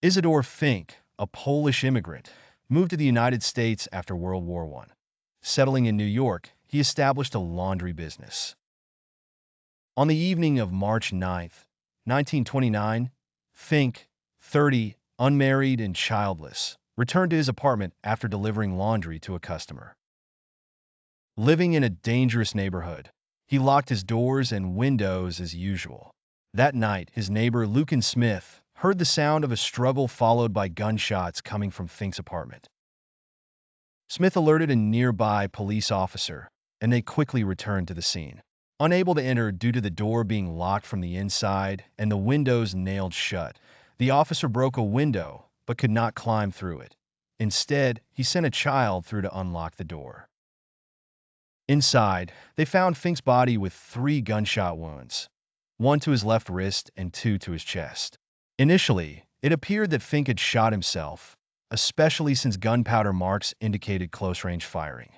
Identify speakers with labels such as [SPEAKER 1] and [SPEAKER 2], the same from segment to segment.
[SPEAKER 1] Isidor Fink, a Polish immigrant, moved to the United States after World War I. Settling in New York, he established a laundry business. On the evening of March 9, 1929, Fink, 30, unmarried and childless, returned to his apartment after delivering laundry to a customer. Living in a dangerous neighborhood, he locked his doors and windows as usual. That night, his neighbor, Lucan Smith, heard the sound of a struggle followed by gunshots coming from Fink's apartment. Smith alerted a nearby police officer, and they quickly returned to the scene. Unable to enter due to the door being locked from the inside and the windows nailed shut, the officer broke a window but could not climb through it. Instead, he sent a child through to unlock the door. Inside, they found Fink's body with 3 gunshot wounds, 1 to his left wrist and 2 to his chest. Initially, it appeared that Fink had shot himself, especially since gunpowder marks indicated close-range firing.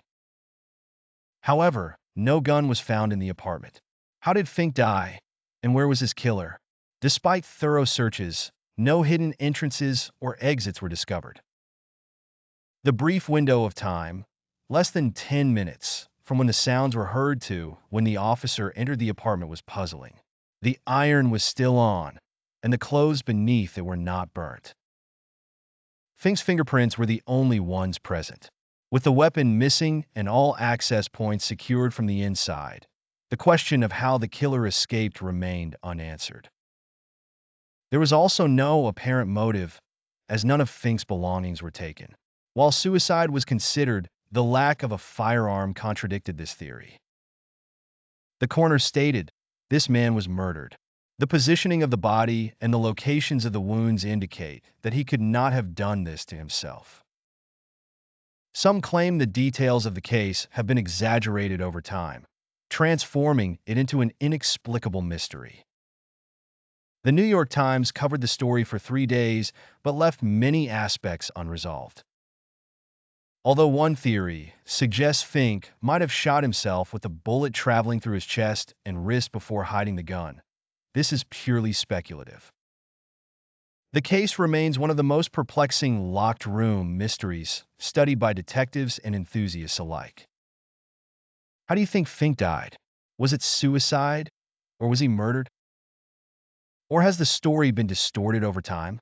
[SPEAKER 1] However, no gun was found in the apartment. How did Fink die, and where was his killer? Despite thorough searches, no hidden entrances or exits were discovered. The brief window of time, less than 10 minutes, from when the sounds were heard to when the officer entered the apartment was puzzling. The iron was still on, and the clothes beneath it were not burnt. Fink's fingerprints were the only ones present. With the weapon missing and all access points secured from the inside, the question of how the killer escaped remained unanswered. There was also no apparent motive, as none of Fink's belongings were taken. While suicide was considered, the lack of a firearm contradicted this theory. The coroner stated, "This man was murdered. The positioning of the body and the locations of the wounds indicate that he could not have done this to himself." Some claim the details of the case have been exaggerated over time, transforming it into an inexplicable mystery. The New York Times covered the story for 3 days but left many aspects unresolved. Although one theory suggests Fink might have shot himself with a bullet traveling through his chest and wrist before hiding the gun, this is purely speculative. The case remains one of the most perplexing locked room mysteries studied by detectives and enthusiasts alike. How do you think Fink died? Was it suicide? Or was he murdered? Or has the story been distorted over time?